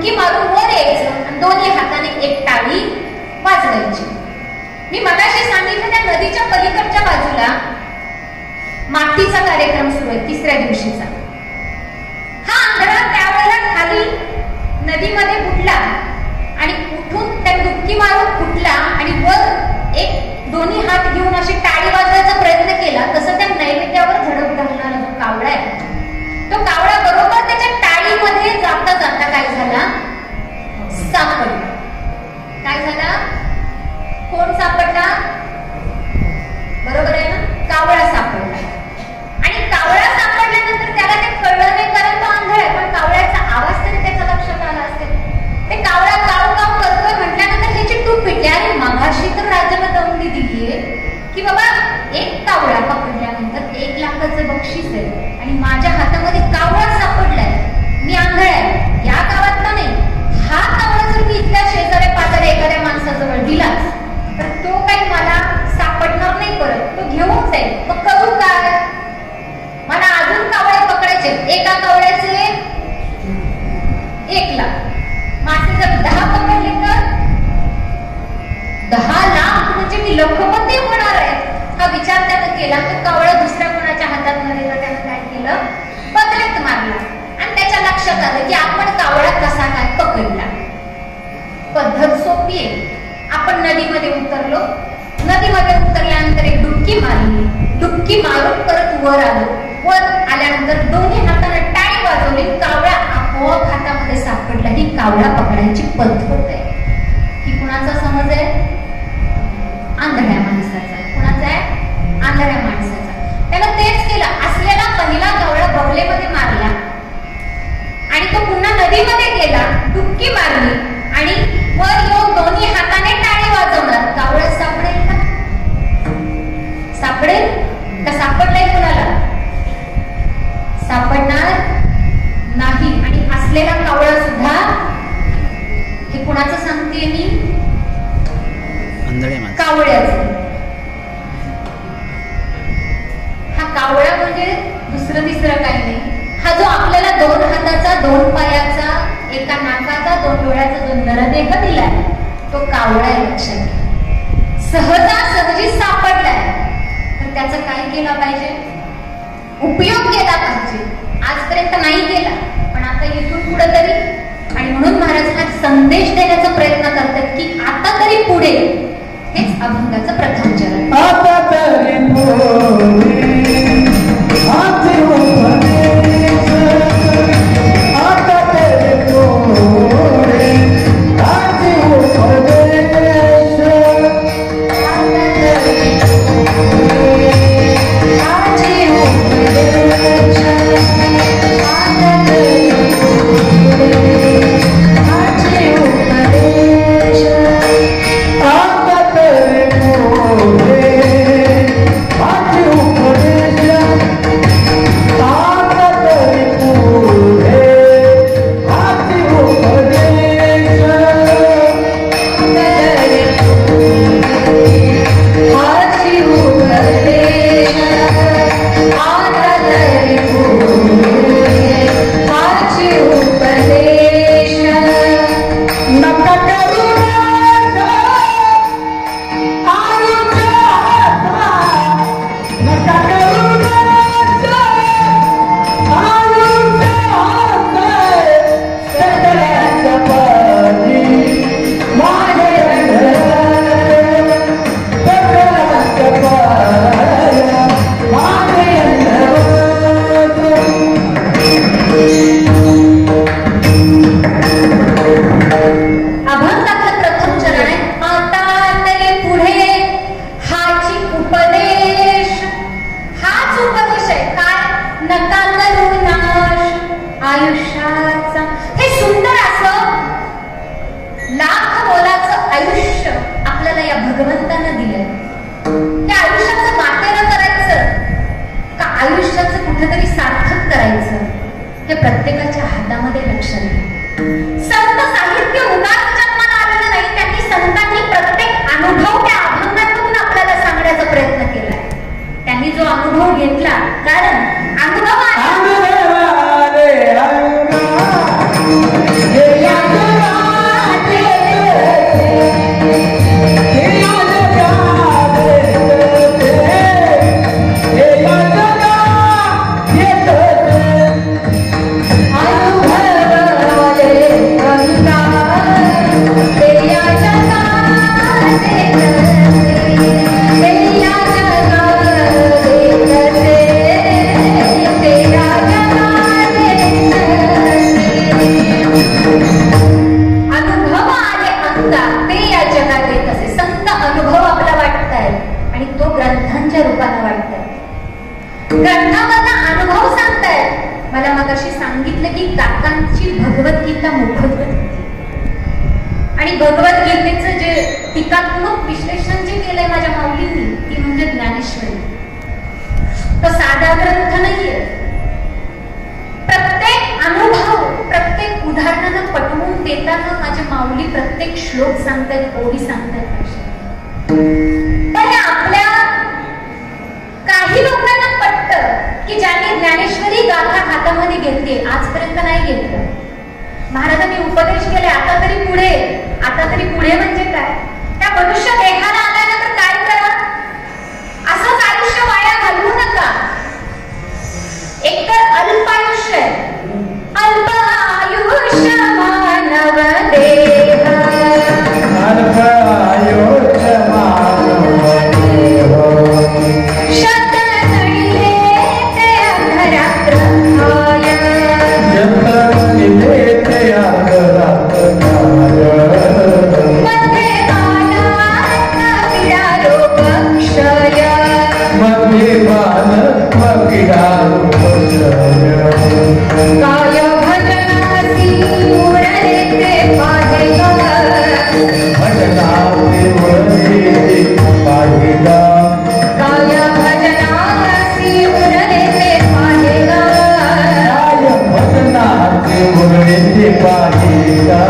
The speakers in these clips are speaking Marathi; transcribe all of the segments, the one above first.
डुबकी मारून वर यायचं आणि दोन्ही हाताने एक टाळी वाजवायची. मी मगाशी सांगितलं त्या नदीच्या पलीकडच्या बाजूला मातीचा कार्यक्रम सुरू आहे 3ऱ्या दिवशीचा. हा आंधळा त्यावेळेला खाली नदीमध्ये बुडला आणि उठून त्या डुबकी मारून फुटला आणि वर एक दोन्ही हात घेऊन अशी टाळी वाजवायचा प्रयत्न केला. तसं त्या नैवेद्यावर झडप घालणारा जो कावळा आहे तो कावळा बरोबर त्याच्या टाळीमध्ये जाता जाता काय झाला, सापडला. काय झाला, कोण सापडला, बरोबर आहे ना, कावळा सापडला. आणि कावळा सापडल्यानंतर त्याला ते कळलं नाही कारण तो आंधळा आहे, पण कावळ्याचा आवाज तरी त्याच्या लक्षात आला असेल. ते कावळा काव काव करतोय म्हटल्यानंतर ह्याची टूप पिटली. अरे मगाशी तर राजाने दौंडी दिलीये की बाबा एक कावळा पकडल्यानंतर 1 लाखाचं बक्षीस आहे आणि माझ्या हातामध्ये कावळा सापडलाय, मी आंधळ आहे, या गावातला नाही, हा कावळा जर मी इथल्या शेजारी पाजारी एखाद्या माणसाजवळ दिलाच तर तो काही मला सापडणार नाही, परत तो घेऊन जाईल. मग करू काय, मला अजून कावळे पकडायचे. एका कावळ्याचे 1 लाख, माझे जर 10 पकडले तर 10 लाख म्हणजे मी लखपती होणार आहे. हा विचार त्यानं केला. तो कावळा दुसऱ्या कोणाच्या हातात न देता त्यानं काय केलं, पदरात मारला आणि त्याच्या लक्षात आलं की आपण कावळा कसा काय पकडला. पद्धत सोपी आहे. आपण नदीमध्ये उतरलो, नदीमध्ये उतरल्यानंतर एक डुबकी मारली, डुबकी मारून परत वर आलो, वर आल्यानंतर दोन्ही हाताने टाळी वाजवली, कावळा आपोआप हातामध्ये सापडला. ही कावळा पकडायची पद्धत आहे. ही कुणाचा समज आहे, आंधळ्या माणसाचा. कुणाचा आहे, आंधळ्या माणसाचा. त्यानं तेच केलं. असलेला पहिला कावळा बगलेमध्ये मारला आणि तो पुन्हा नदीमध्ये गेला, डुबकी मारली आणि वर येऊन दोन्ही हाताने टाळी वाजवणार. कावळा सापडेल का, सापडेल का, सापडलाय कुणाला, सापडणार नाही. आणि असलेला कावळा सुद्धा, हे कुणाचं सांगते मी, कावळ्याचं. हा कावळा म्हणजे दुसरं तिसरं काही नाही. हा जो आपल्याला 2 हाताचा, 2 पायाचा, एका नाकाचा, 2 डोळ्याचा जो नरदेह दिलाय तो कावळा आहे. लक्षात घ्या. सहजासहजी सापडलाय तर त्याचा काय केला पाहिजे, उपयोग केला पाहिजे. आजपर्यंत नाही केला पण आता इथून पुढे तरी. आणि म्हणून महाराज हा संदेश देण्याचा प्रयत्न करतात की आता तरी पुढे. हेच अभंगाचं प्रथम चरण. आता तरी पुढे, आता तरी पुढे, आता तरी पुढे, प्रत्येकाच्या हातामध्ये लक्षात घ्या. संत साहित्य उगाच जन्माला आलेलं नाही. त्यांनी संतांनी प्रत्येक अनुभव त्या अभंगातून आपल्याला सांगण्याचा प्रयत्न केलाय. त्यांनी जो अनुभव घेतला, कारण अनुभव सांगितलं की काकांची भगवद्गीता मोफत होती आणि भगवद्गीतेचं जे टीकात्मक विश्लेषण जे केलंय माझ्या माऊलींनी ती म्हणजे ज्ञानेश्वरी. तो साधा ग्रंथ नाहीये. प्रत्येक अनुभव प्रत्येक उदाहरणानं पटवून देताना माझ्या माऊली प्रत्येक श्लोक सांगतायत, ओळी सांगतायत. पण आपल्या काही लोकांना पटतं की ज्यांनी ज्ञानेश्वरी गाथा हातामध्ये घेतली आजपर्यंत नाही घेतलं. महाराजांनी उपदेश केले आता तरी पुढे, आता तरी पुढे म्हणजे काय? त्या मनुष्य देहाला आल्यानंतर काय करा? असंच आयुष्य वाया घालवू नका. एकतर अल्पायुष्य आहे. अल्प आयुष्य मानव देह, अल्प आयुष्य मानव देह, शत नडिले ते अर्धरात्र खाय, शत नडिले ते अर्धरात्र खाय, मध्ये बाणात्म पीडा रोग क्षय, मध्ये बाणात्म पीडा रोग क्षय, काय भजनासी उरले ते पाहिला, भजनासी उरले ते पाहिला, काय भजनासी उरले ते पाहिला, काय भजनासी उरले ते पाहिला.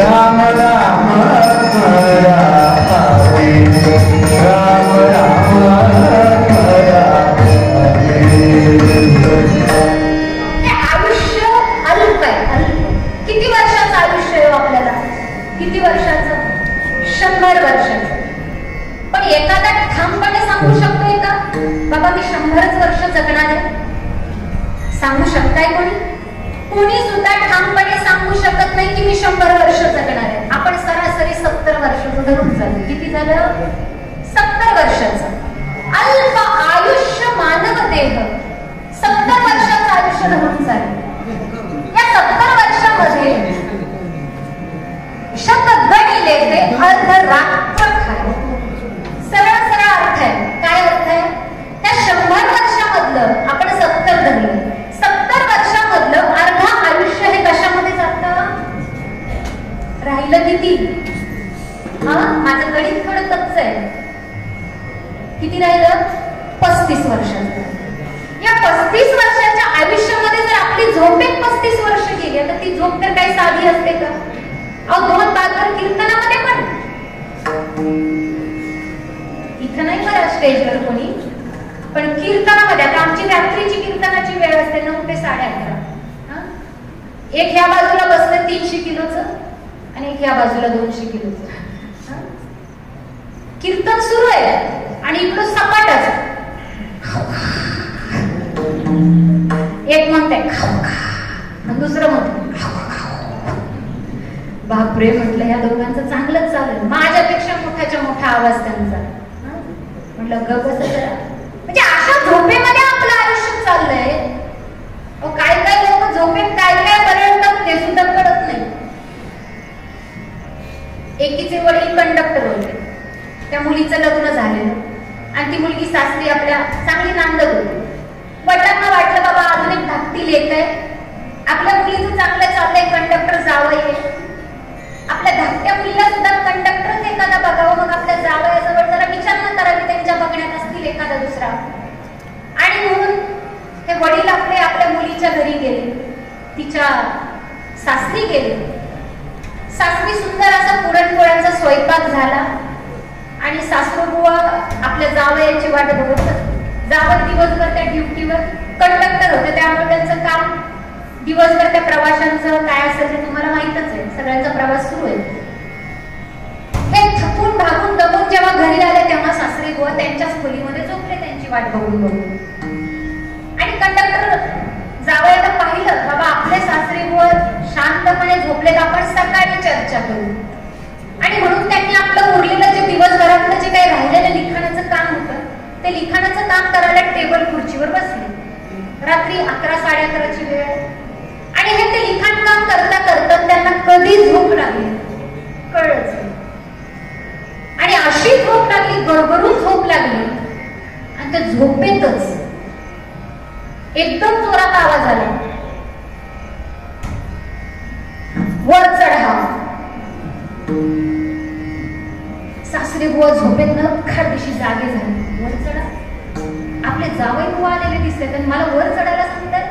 राम राम स्मरामि, राम राम स्मरामि. आयुष्य अल्प आहे, अल्प. किती वर्षाचं आयुष्य आहे आपल्याला? किती वर्षाचं? 100 वर्षाचं. पण एखादा ठामपणे सांगू शकतोय का बाबा मी 100च वर्ष जगणार आहे? सांगू शकताय कोणी? कोणी सुद्धा ठामपणे सांगू शकत नाही की मी 100 वर्ष जगणार आहे. आपण सरासरी 70 वर्षाचं धरून चालू. किती झालं? 70 वर्षाचं. अल्प आयुष्य मानव देह, 70 वर्षाचं आयुष्य धरून चालू. या 70 वर्षामध्ये शतगणिले ते अर्धरात्र खाय. सरळ सरळ अर्थ आहे. काय अर्थ आहे? त्या 100 वर्षामधलं आपण 70 धरलं, 70 वर्षामधलं अर्धा आयुष्य हे कशामध्ये जातं? राहिलं किती? माझं गणित थोडं कच्च आहे. किती राहिलं? 35 वर्षाचं. या 35 वर्षाच्या आयुष्यामध्ये जर आपली झोप एक 35 वर्ष गेली तर ती झोप तर काही साधी असते का? अहो 2 पादर कीर्तनामध्ये पण इथं नाही बरं स्टेजवर कोणी, पण कीर्तनामध्ये आता आमची रात्रीची कीर्तनाची वेळ असते 9 ते 11:30. एक ह्या बाजूला बसलं 300 किलोचं आणि एक ह्या बाजूला 200 किलोचं. कीर्तन सुरू आहे आणि इकडं सपाटच. एक म्हणते दुसरं म्हणते. बापरे म्हटलं ह्या दोघांचं चांगलंच चालेल. माझ्यापेक्षा मोठ्याच्या मोठा आवाज त्यांचा. म्हटलं ग बस जरा. म्हणजे अशा झोपेमध्ये आपलं आयुष्य चाललंय. काय काय लोक झोपेत काय काय बरळतात ते सुद्धा कळत नाही. एकीचे वडील कंडक्टर होते. त्या मुलीचं लग्न झालेलं आणि ती मुलगी सासरी आपल्या चांगली नांदत होती. वडिलांना वाटलं बाबा अजून एक धाकटी लेक आहे, आपल्या मुलीचं चांगलं चाललंय, कंडक्टर जावई. आपल्या धाकट्या मुलीला सुद्धा कंडक्टरच एखादा बघावं, मग आपल्या जावयाजवळ जरा विचारणा करावी, त्यांच्या बघण्यात असतील एखादा दुसरा. आणि म्हणून हे वडील आपल्या मुलीच्या घरी गेले, तिच्या सासरी गेले. सासरी सुंदर असा पुरणपोळ्यांचा स्वयंपाक झाला आणि सासरूबुवा आपल्या जावयाची वाट बघत. जावई दिवसभर त्या ड्युटीवर, कंडक्टर होते त्यामुळे त्यांचं काम दिवसभर त्या प्रवाशांचं काय असेल ते तुम्हाला माहितच आहे. सगळ्यांचा प्रवास सुरू आहे. हे थकून भागून दमून जेव्हा घरी आले तेव्हा सासरी बुवा त्यांच्याच खोलीमध्ये झोपले त्यांची वाट बघून बघून. आणि कंडक्टर जावयाला पाहिलं बाबा आपले सासरी बुवा शांतपणे झोपलेत, आपण सकाळी चर्चा करू. आणि म्हणून त्यांनी आपलं उरलेलं जे दिवसभरातलं जे काही राहिलेलं लिखाणाचं काम होतं ते लिखाणाचं काम करायला टेबल खुर्चीवर बसले. रात्री 11, 11:30ची वेळ. आणि हे ते लिखाण काम करता करता त्यांना कधी झोप लागली कळलंच. आणि त्या झोपेतच एकदम जोरात आवाज आला, वर चढा. सासरे बुवा झोपेतनं खाडदिशी जागे झाले. वर चढा? आपले जावई बुवा आलेले दिसतात आणि मला वर चढायला सांगतात.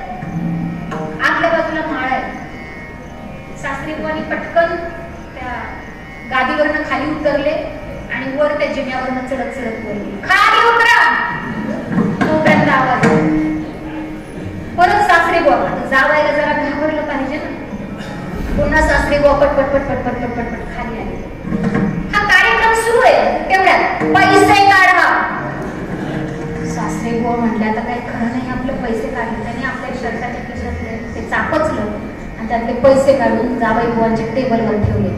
आतल्या बाजूला माळ आहे. सासरे बुवानी पटकन त्या गादीवरनं खाली उतरले आणि वर त्या जिन्यावरनं चढत चढत वर गेले. खाली उतरा, तोपर्यंत आवाज. परत सासरे बुवा, जावायला जरा घाबरलं पाहिजे ना. पुन्हा सासरे बुवा पटपट पटपट पटपट पटपट खाली आले. हा कार्यक्रम सुरू आहे, तेवढ्यात पैसे काढा. सासरे बुवा म्हटले आता काही खरं नाही, आपलं पैसे काढले. त्यांनी आपल्या शर्टाच्या खिशातले ते चापचलं आणि त्यातले पैसे काढून जावई बुवांच्या टेबलवर ठेवले.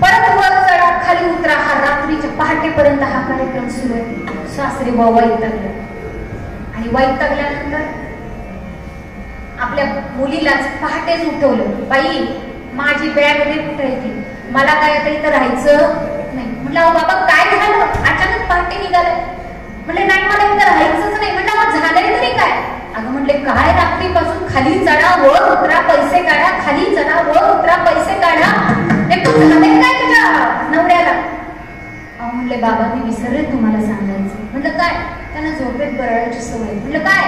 परत वर चढा, खाली उतरा. हा रात्रीच्या पहाटेपर्यंत हा कार्यक्रम सुरू आहे. सासरे बुवा वैतागले आणि वैतागल्यानंतर आपल्या मुलीलाच पहाटेच उठवलं. बाई, माझी बॅग दे, कुठे आहे ती? मला काय आता इथं राहायचं नाही. म्हटलं अहो बाबा काय झालं, अचानक पहाटे निघालंय? म्हटले नाही, मला इथं राहायचंच नाही. म्हटलं मग झालंय तरी काय? अगं म्हटले काय, रात्रीपासून खाली चढा वर उतरा पैसे काढा, खाली चढा वर उतरा पैसे काढा. झालंय काय तुझ्या नवऱ्याला? अहो म्हणले बाबा मी विसरले तुम्हाला सांगायचं. म्हटलं काय? त्यांना झोपेत बरळायची सवय. म्हटलं काय?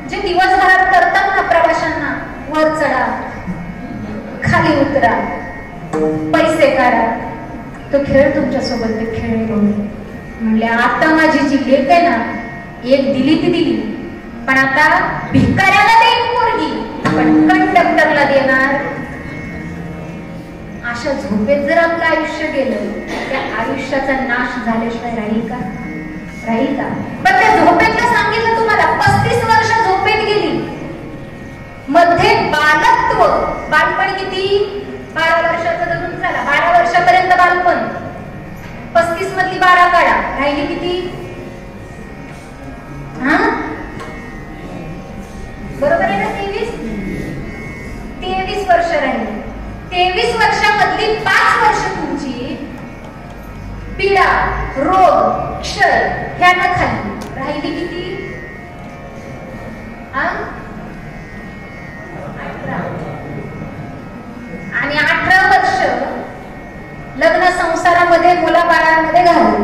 जे दिवसभरात करतात ना प्रवाशांना, वर चढा खाली उतरा पैसे काढा, तो खेळ तुमच्या सोबत ते खेळ बघून. म्हणले आता माझी जी लेक आहे ना, एक दिली ती दिली, पण आता भिकाऱ्याला देईन पोरगी, पण कंडक्टरला देणार. अशा झोपेत जर आपलं आयुष्य गेलं, त्या आयुष्याचा नाश झाल्याशिवाय राहील का? राहील का? पण त्या झोपेतलं सांगितलं तुम्हाला, 35 वर्ष झोपेत गेली. मध्ये बालत्व, बालपण किती? 12 वर्षाचा जन्म झाला, 12 वर्षापर्यंत बालपण. 35 मधली 12 काढा, राहिली किती? हा बरोबर आहे ना? 23 वर्ष राहिली. 23 वर्षामधली 5 वर्ष तुमची पीडा, रोग, क्षय ह्याला खाली, राहिली किती? 18. आणि 18 वर्ष लग्न संसारामध्ये मुलाबाळांमध्ये घालवली.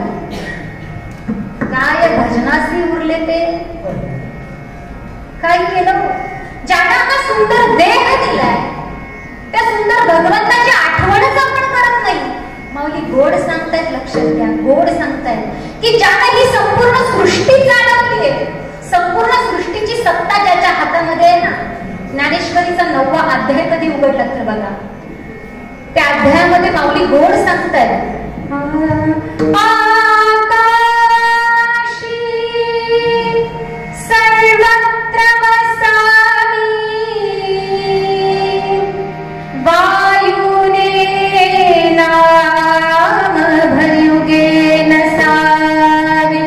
काय भजनासी उरले ते? काय केलं? ज्याला हा सुंदर देह दिलाय, त्या सुंदर भगवंताची आठवणच आपण करत नाही. माऊली गोड सांगतायत, लक्षात घ्या, गोड सांगतायत की ज्याने ही संपूर्ण सृष्टी चालवली आहे, संपूर्ण सृष्टीची सत्ता ज्याच्या हातामध्ये आहे ना. ज्ञानेश्वरीचा 9वा अध्याय कधी उघडला तर बघा, त्या अध्यायामध्ये माऊली गोड सांगतायत, सर्वत्र वसामि वायुने नाम भर्युगे नसावे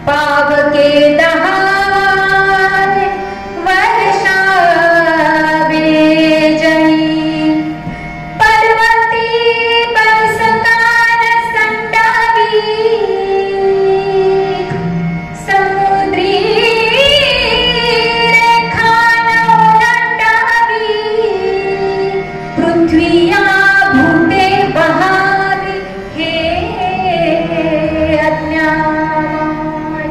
पावके दहावे वर्षावे जनी पर्वती बरसकान संडावी समुद्री रेखान ओलांडावी पृथ्वीया भूते बहावी हे अज्ञान.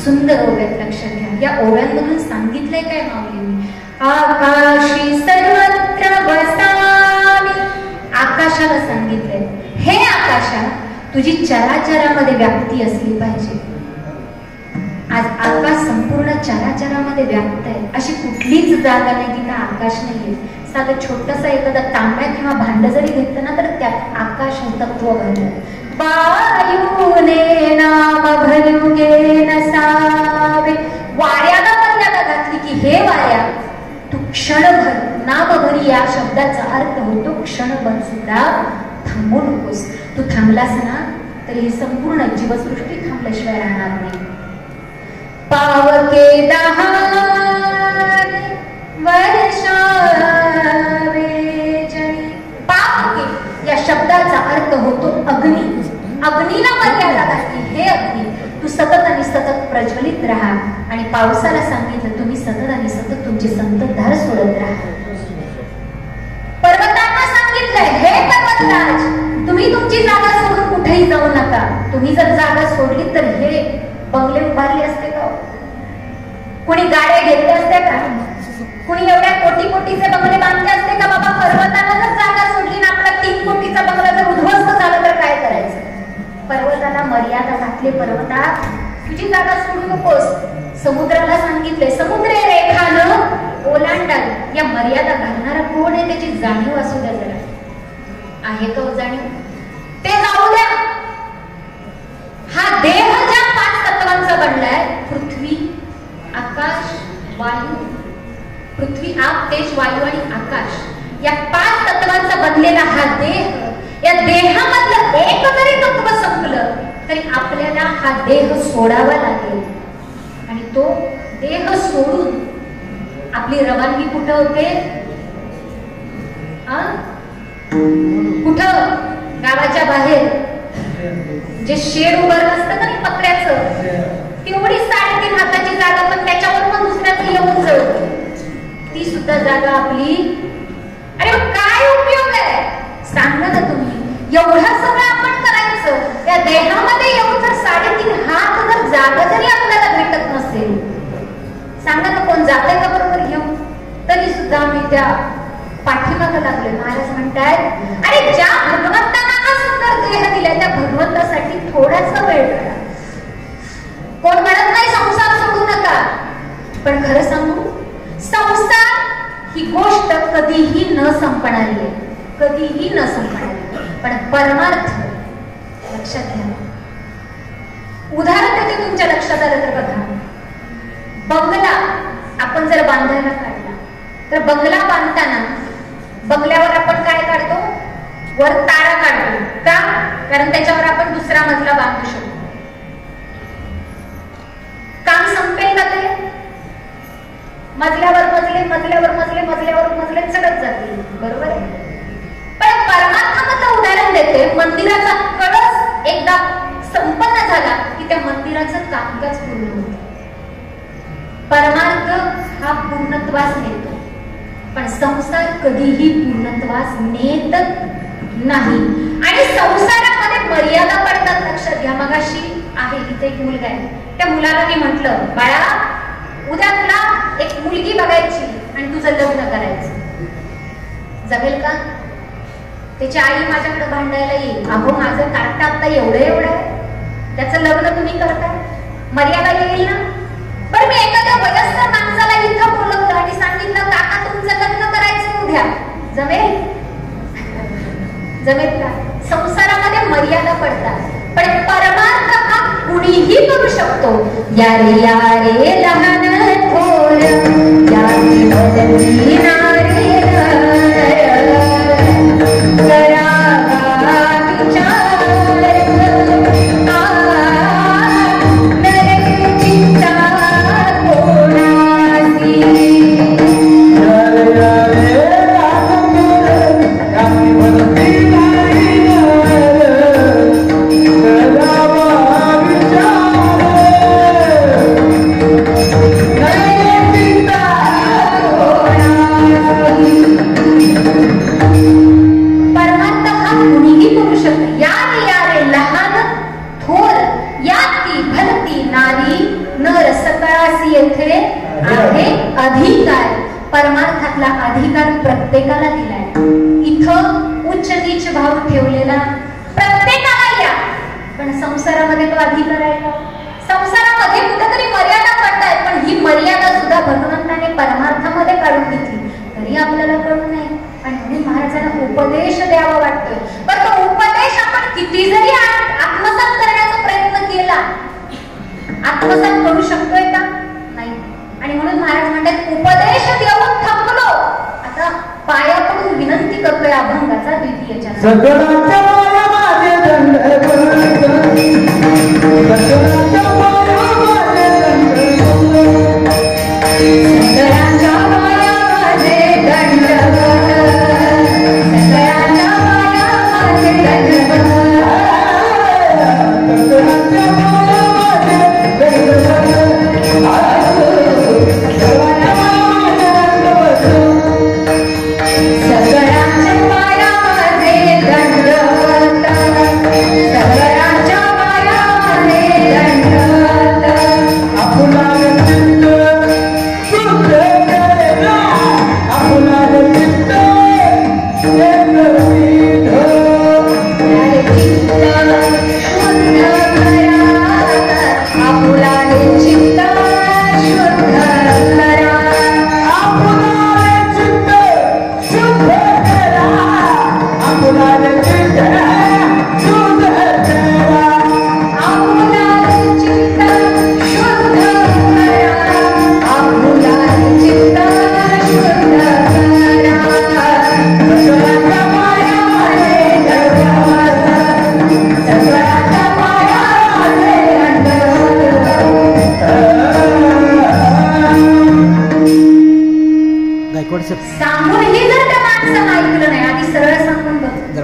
सुंदर ओव्यात लक्षात घ्या. या ओव्यांमधून सांगितलंय काय माऊलींनी? आकाशी सर्वत्र वसामी. आकाशाला सांगितलंय, हे आकाशा तुझी चराचरामध्ये व्याप्ती असली पाहिजे. आज आकाश संपूर्ण चराचरामध्ये व्याप्त आहे. अशी कुठलीच जागा नाही जिथे आकाश नाहीये. साधं छोटस एखादा तांब्या किंवा भांड जरी घेतलं ना, तर त्यात आकाश तत्व घडलं. वायुने नाम भर्युगे नसावे. वाऱ्याला मर्यादा घातली की हे वाऱ्या तू क्षणभर, नामभरी या शब्दाचा अर्थ होतो क्षणभर सुद्धा थांबू नकोस. तू थांबलास ना तरी ही संपूर्ण जीवसृष्टी थांबल्याशिवाय राहणार नाही. पावके दहावे वर्षावे जनी. पावके या शब्दाचा अर्थ होतो अग्नी. अग्नीला मर्यादा घातली. हे अग्नी तू सतत आणि सतत प्रज्वलित राहा. आणि पावसाला सांगितलं तुम्ही सतत आणि सतत तुमची संततधार सोडत राहा. पर्वतांना सांगितलंय हे पर्वतराज तुम्ही तुमची जागा सोडून कुठेही जाऊ नका. तुम्ही जर जागा सोडली तर हे बंगले उभारले असते का? कुणी गाड्या घेतल्या असत्या का? कुणी एवढ्या कोटी कोटीचे बंगले बांधले असते का? बाबा पर्वताला जर जागा सोडली ना आपला 3 कोटीचा बंगला जर उद्ध्वस्त झाला तर काय करायचं? पर्वताला मर्यादा घातली. पर्वता तुझी जागा सोडू नकोस. समुद्राला सांगितले समुद्र रेखानं ओलांडावी. या मर्यादा घालणारा कोण आहे त्याची जाणीव असू द्या जरा. आहे का जाणीव? ते जाऊ द्या. हा देह ज्या 5 तत्वांचा बनलाय पृथ्वी आकाश वायू, पृथ्वी आप तेज वायू आणि आकाश या 5 तत्वांचा बनलेला हा देह, या देहामधलं एक जरी तत्व संपलं तरी आपल्याला हा देह सोडावा लागेल. आणि तो देह सोडून आपली रवानगी कुठं होते? कुठं? गावाच्या बाहेर जे शेड उभारलं असतं ना पत्र्याचं, तेवढी 3.5 हाताची जागा पण त्याच्यावर पण दुसऱ्याचं येऊन जळते. ती सुद्धा जागा आपली. अरे काय उपयोग आहे? सांगा ना तुम्ही. एवढं सगळं आपण करायचं त्या देहामध्ये येऊन जर 3.5 हात जर जागा जरी आपल्याला भेटत नसेल, सांगा ना कोण जाते का बरोबर घेऊन? तरी सुद्धा आम्ही त्या पाठीमागं लागले. महाराज म्हणतायत अरे ज्या भगवंतांना हा सुंदर देह दिलाय त्या भगवंतासाठी थोडासा वेळ काढा. कोण म्हणत नाही संसार सोडू नका, पण खरं सांगू संसार ही गोष्ट कधीही न संपणारी आहे, कधीही न संपणारी. पण परमार्थ लक्षात घ्या. उदाहरण देते तुमच्या लक्षात आलं तर बघा. बंगला आपण जर बांधायला काढला तर बंगला बांधताना बंगल्यावर आपण काय काढतो? वर तारा काढतो. का? कारण त्याच्यावर आपण दुसरा मजला बांधू शकतो. काम संपेल का ते? मजल्यावर मजले मजल्यावर मजले मजल्यावर मजले चढत जातील. बरोबर आहे. पण परमार्थामधलं उदाहरण देते. मंदिराचा कळस एकदा संपन्न झाला की त्या मंदिराचं कामकाज पूर्ण होतं. परमार्थ हा पूर्णत्वास नेतो, पण संसार कधीही पूर्णत्वास नेत नाही. आणि संसारामध्ये मर्यादा पडतात. लक्षात घ्या. मगाशी आहे इथे एक मुलगा आहे. त्या मुलाला मी म्हटलं बाळा उद्या तुला एक मुलगी बघायची आणि तुझं लग्न करायचं, जमेल का? त्याची आई माझ्याकडे भांडायला येईल. अहो माझं कार्ट आता एवढं आहे, त्याचं लग्न तुम्ही करताय, मर्यादा येईल ना? बरं मी एखाद्या वयस्कर माणसाला इथं बोलवलं आणि सांगितलं काका तुमचं लग्न करायचं उद्या, जमेल? जमेल का? संसारामध्ये मर्यादा पडतात, पण परमार्थ हा कुणीही करू शकतो. यारे यारे लहान थोर यारी बदली नारे करावा विचार नरे चिंता कोणाची. अधिकार, परमार्थातला अधिकार प्रत्येकाला दिलाय. इथं उच्च नीच भाव ठेवलेला प्रत्येकाला या, पण संसारामध्ये तो अधिकार आहे का? संसारामध्ये कुठेतरी मर्यादा पडतायत, पण ही मर्यादा सुद्धा भगवंताने परमार्थामध्ये काढून घेतली तरी आपल्याला कळू नये. आणि म्हणून महाराजांना उपदेश द्यावा वाटतोय. पण तो उपदेश आपण किती जरी आत्मसात करण्याचा प्रयत्न केला, आत्मसात करू शकतोय का? नाही. आणि म्हणून महाराज म्हणतात उपदेश देऊन थांबलो, आता पाया पडून विनंती करतोय अभंगाचा द्वितीय चरण.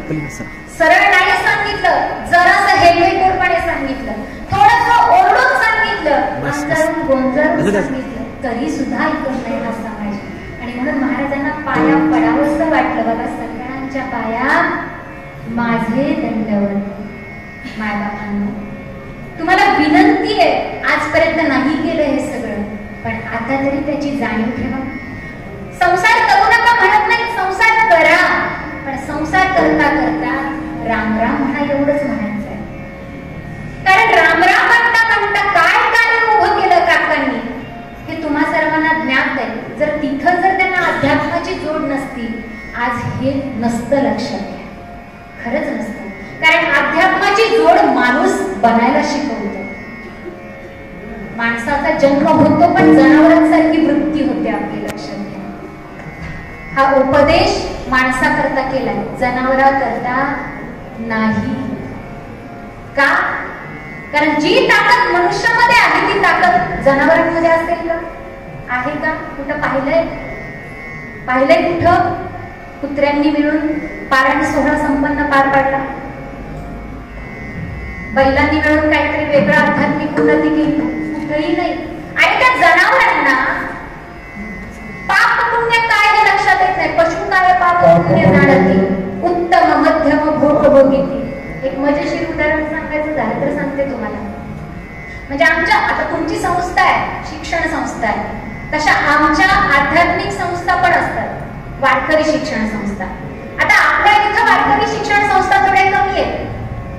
सरळ नाही सांगितलं, जरासं हेलवेटपणे सांगितलं, थोडंसं ओरडून सांगितलं, अंतरून गोंजरून सांगितलं, तरी सुद्धा ऐकत नाही हा समाज. आणि म्हणून महाराजांना पाया पडावंसं वाटलं. बघा, सगळ्यांच्या पाया माझे दंडवत. मायबापांना तुम्हाला विनंती आहे, आजपर्यंत नाही केलं हे सगळं, पण आता तरी त्याची जाणीव ठेवा. संसार करू नका म्हणत नाही, संसार करा, पण संसार करता करता राम राम म्हणा, एवढंच म्हणायचं आहे. कारण राम राम म्हणता म्हणता काय कार्य उभं केलं काकांनी हे तुम्हा सर्वांना ज्ञात आहे. जर तिथं जर त्यांना अध्यात्माची जोड नसती, आज हे नसतं लक्षात घ्या, खरंच नसतं. कारण अध्यात्माची जोड माणूस बनायला शिकवतो. माणसाचा जन्म होतो पण जनावरांसारखी वृत्ती होते आपली, लक्षात घ्या. हा उपदेश माणसाकरता केलाय, जनावराकरता नाही. का? कारण जी ताकद मनुष्यामध्ये आहे ती ताकद जनावरांमध्ये असेल का? आहे का? कुठं पाहिलंय? कुठं? कुत्र्यांनी मिळून पारायण सोहळा संपन्न पार पाडला, बैलांनी मिळून काहीतरी वेगळं आध्यात्मिक उन्नती केली, कुठेही नाही. आणि त्या जनावरांना पाप पुण्य काय हे लक्षात येत नाही. पशु काय पाप पुण्य जाणती, उत्तम मध्यम भोग भोगिती. एक मजेशीर उदाहरण सांगायचं झालं तर सांगते तुम्हाला. म्हणजे आमच्या, आता तुमची संस्था आहे, शिक्षण संस्था आहे, तशा आमच्या आध्यात्मिक संस्था पण असतात, वारकरी शिक्षण संस्था. आता आपल्या इथं वारकरी शिक्षण संस्था थोड्या कमी आहेत,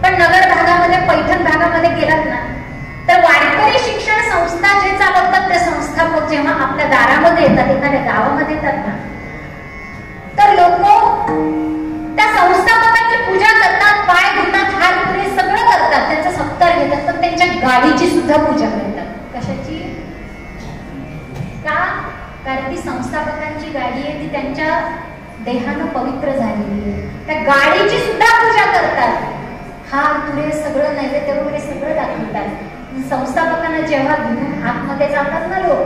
पण नगर भागामध्ये, पैठण भागामध्ये गेलात ना, तर वारकरी शिक्षण संस्था जे चालवतात ते संस्थापक जेव्हा आपल्या दारामध्ये येतात, एखाद्या गावामध्ये येतात ना, तर लोक त्या संस्थापकांची पूजा करतात, पाय धुतात, हात पुरे सगळं करतात, त्यांचा सत्कार घेतात, पण त्यांच्या गाडीची सुद्धा पूजा करतात. कशाची? का? कारण ती संस्थापकांची गाडी आहे, ती त्यांच्या देहानं पवित्र झालेली आहे. त्या गाडीची सुद्धा पूजा करतात, हार तुरे सगळं, नैवेद्य वगैरे सगळं दाखवतात. संस्थापकांना जेव्हा घेऊन आतमध्ये जातात ना लोक,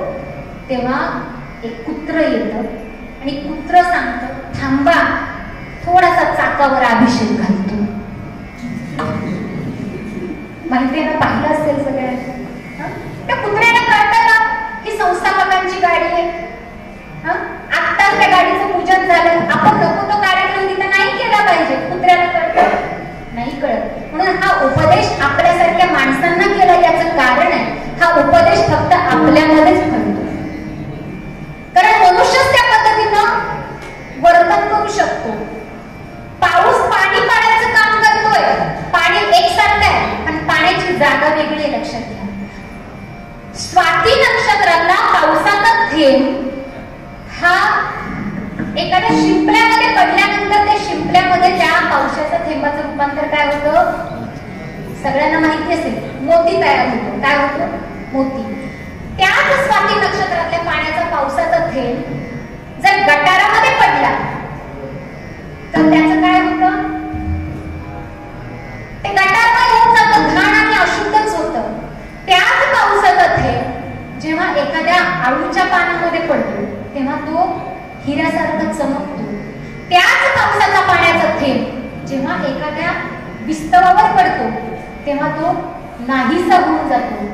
तेव्हा एक कुत्र येतं आणि कुत्र सांगतं, थांबा, थोडासा चाकावर अभिषेक घालतो. माहितीये ना, पाहिलं असेल सगळ्यांनी. त्या कुत्र्याला कळतं का ही संस्थापकांची गाडी आहे? आत्ताच त्या गाडीचं पूजन झालं, आपण नको तो कार्यक्रम तिथं नाही केला पाहिजे. कुत्र्याला कळतं? नाही कळत. म्हणून हा उपदेश आपल्यासारख्या माणसांना केला, याचं कारण आहे, हा उपदेश फक्त आपल्यामध्येच फळतो. कारण मनुष्यच त्या पद्धतीनं वर्तन करू शकतो. पाऊस पाणी पाण्याचं काम करतोय, पाणी एकसारखं आहे, पण पाण्याची जागा वेगळी आहे, लक्षात घ्या. स्वाती नक्षत्रातला पावसाचा थेंब हा एखाद्या शिंपल्यामध्ये पडल्यानंतर त्या शिंपल्यामध्ये त्या पावसाच्या थेंबाचं रूपांतर काय होतं? सगळ्यांना माहिती असेल, मोती तयार होतो. काय होतो? मोती. त्याच स्वाती नक्षत्रातल्या पाण्याचा पावसाचा थेंब जर गटारामध्ये पडला तर त्याचं काय होतं? ते गटारामध्ये होऊन जातं, घाण आणि अशुद्धच होतं. त्याच पावसाचा थेंब जेव्हा एखाद्या आळूच्या पानामध्ये पडतो तेव्हा तो हिऱ्यासारखा चमकतो. त्याच पावसाचा पाण्याचा थेंब जेव्हा एखाद्या विस्तवावर पडतो तेव्हा तो नाहीसा होऊन जातो.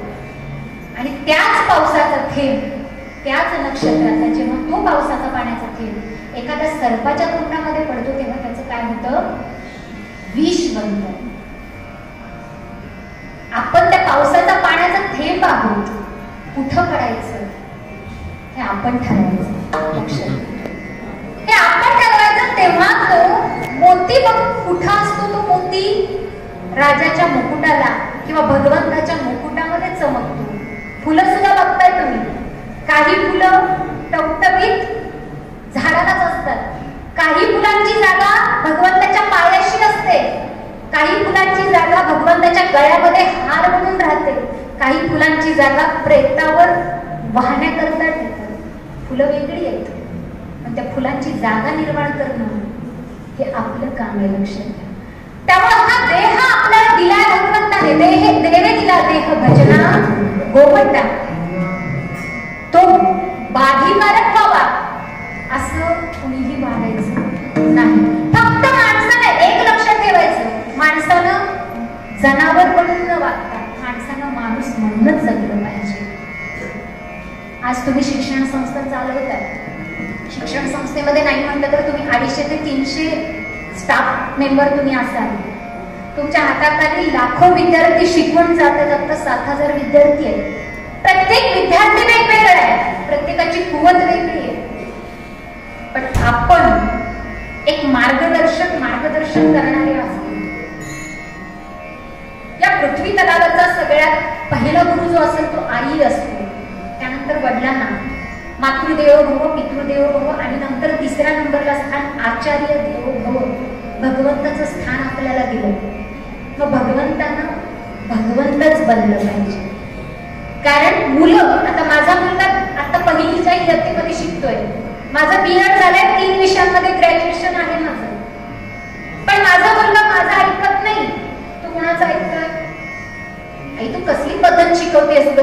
आणि त्याच पावसाचा थेंब, त्याच नक्षत्राचा जेव्हा तो पावसाचा पाण्याचा थेंब एखाद्या सर्पाच्या तोंडामध्ये पडतो तेव्हा त्याचं काय होतं? विष बनतं. आपण त्या पावसाचा पाण्याचा थेंब आहोत, कुठं पडायचं हे आपण ठरवायचं. हे आपण ठरवायचं. तेव्हा तो मोती बघ कुठं असतो, तो मोती राजाच्या मुकुटाला किंवा भगवंताच्या मुकुटामध्ये चमकतो. फुलं सुद्धा बघताय तुम्ही, काही फुलं टवटवीत झाडालाच असतात, काही फुलांची जागा भगवंताच्या पायाशी असते, काही फुलांची जागा भगवंताच्या गळ्यामध्ये हार म्हणून राहते, काही फुलांची जागा प्रेतावर वाहण्याकरता ठेवतात. फुलं वेगळी आहेत, पण त्या फुलांची जागा निर्माण करणं हे आपलं काम आहे, लक्षात घ्या. त्यामुळे हा देह आपल्याला दिलाय भगवंताने, देवे दिला देह भजना गोवंता, तो बाधीकारक व्हावा असं कुणीही वागायचं नाही. फक्त माणसाने एक लक्षात जनावर म्हणून न वागता माणसानं माणूस म्हणूनच जगलं पाहिजे. आज तुम्ही शिक्षण संस्था चालवताय. शिक्षण संस्थेमध्ये नाही म्हटलं तर तुम्ही 250 ते 300 स्टाफ मेंबर तुम्ही असाल. तुमच्या हाताखाली लाखो विद्यार्थी शिकवून जातात. आता 7000 विद्यार्थी आहेत. प्रत्येक विद्यार्थी वेगवेगळा आहे. प्रत्येकाची कुवत वेगळी आहे. पण आपण एक मार्गदर्शन करणारे असतो. या पृथ्वी तलावरचा सगळ्यात पहिला गुरु जो असेल तो आई असतो. त्यानंतर वडिलांना मातृदेवो भव, पितृदेवो भव आणि नंतर तिसऱ्या नंबरला स्थान आचार्य देवो भव. भगवंताचं स्थान आपल्याला दिलं. मग भगवंतांना भगवंतच बनलं पाहिजे. कारण मुलं, आता माझा मुलगा आता पहिलीच्या इयत्तेमध्ये शिकतोय. माझं B.Ed झालंय. 3 विषयांमध्ये ग्रॅज्युएशन आहे माझं. पण माझा मुलगा माझा ऐकत नाही. तू कुणाचं ऐकतोय? आई तू कसली पद्धत शिकवतेस ग?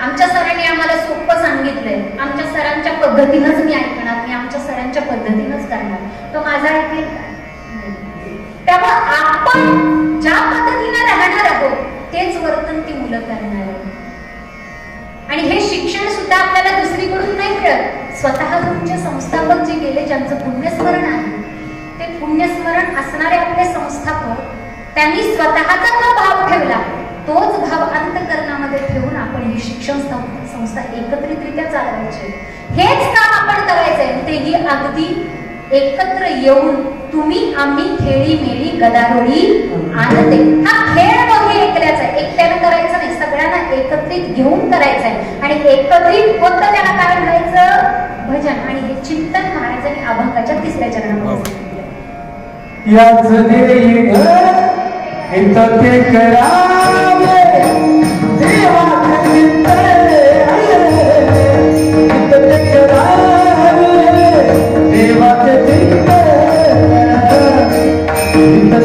आमच्या सरांनी आम्हाला सोपं सांगितलंय. आमच्या सरांच्या पद्धतीनंच मी ऐकणार. मी आमच्या सरांच्या पद्धतीनंच करणार. तो माझा ऐकेल का? त्यामुळे आपण ज्या पद्धतीने राहणार आहोत तेच वर्तन ती मुलं करणार आहेत. आणि हे शिक्षण सुद्धा आपल्याला दुसरीकडून नाही मिळत. स्वतः तुमचे संस्थापक जे गेले, ज्यांचं पुण्यस्मरण आहे, ते पुण्यस्मरण असणारे आपले संस्थापक, त्यांनी स्वतःचा जो भाव ठेवला तोच भाव अंतःकरणामध्ये ठेवून आपण ही शिक्षण संस्था एकत्रितरित्या चालवायची. हेच काम आपण करायचंय. तेही अगदी एकत्र येऊन तुम्ही आम्ही खेळी मेळी गदारोळी आनंदे. हा खेळ दोघे एकल्याचा आहे. एकट्यानं करायचं नाही. सगळ्यांना एकत्रित घेऊन करायचं आहे. आणि एकत्रित होतं त्याला काय म्हणायचं? भजन. आणि हे चिंतन महाराजांनी अभंगाच्या 3ऱ्या चरणामध्ये सांगितलं. याच देई इथं ते करावे देवाचे चिंतन, इथं ते करावे देवाचे चिंतन, इथं